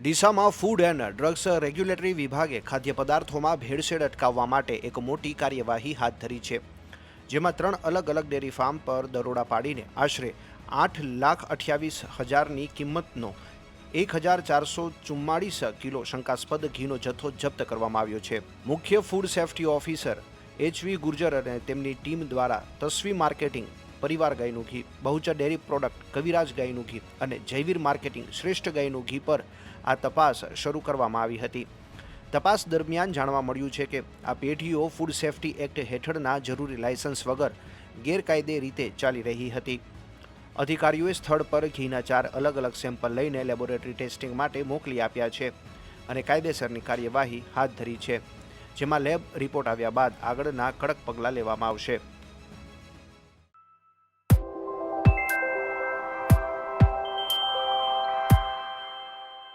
ડીસામાં food and drugs regulatory વિભાગે ખાદ્ય પદાર્થોમાં ભેળસેળ અટકાવવા માટે એક મોટી કાર્યવાહી હાથ ધરી છે, જેમાં 3 અલગ અલગ ડેરી ફાર્મ પર દરોડા પાડીને આશરે 8,28,000ની કિંમતનો 1,444 કિલો શંકાસ્પદ ઘીનો જથ્થો જપ્ત કરવામાં આવ્યો છે. મુખ્ય food safety officer HV Gurjar અને તેમની ટીમ દ્વારા તસ્વી માર્કેટિંગ, પરિવાર ગાયનું ઘી, બહુચર ડેરી પ્રોડક્ટ, કવિરાજ ગાયનું ઘી અને જયવીર માર્કેટિંગ, શ્રેષ્ઠ ગાયનું ઘી પર આ તપાસ શરૂ કરવામાં આવી હતી. તપાસ દરમિયાન જાણવા મળ્યું છે કે આ પેઢીઓ ફૂડ સેફ્ટી એક્ટ હેઠળના જરૂરી લાયસન્સ વગર ગેરકાયદે રીતે ચાલી રહી હતી. અધિકારીઓએ સ્થળ પર ઘીના 4 અલગ અલગ સેમ્પલ લઈને લેબોરેટરી ટેસ્ટિંગ માટે મોકલી આપ્યા છે અને કાયદેસરની કાર્યવાહી હાથ ધરી છે, જેમાં લેબ રિપોર્ટ આવ્યા બાદ આગળના કડક પગલાં લેવામાં આવશે.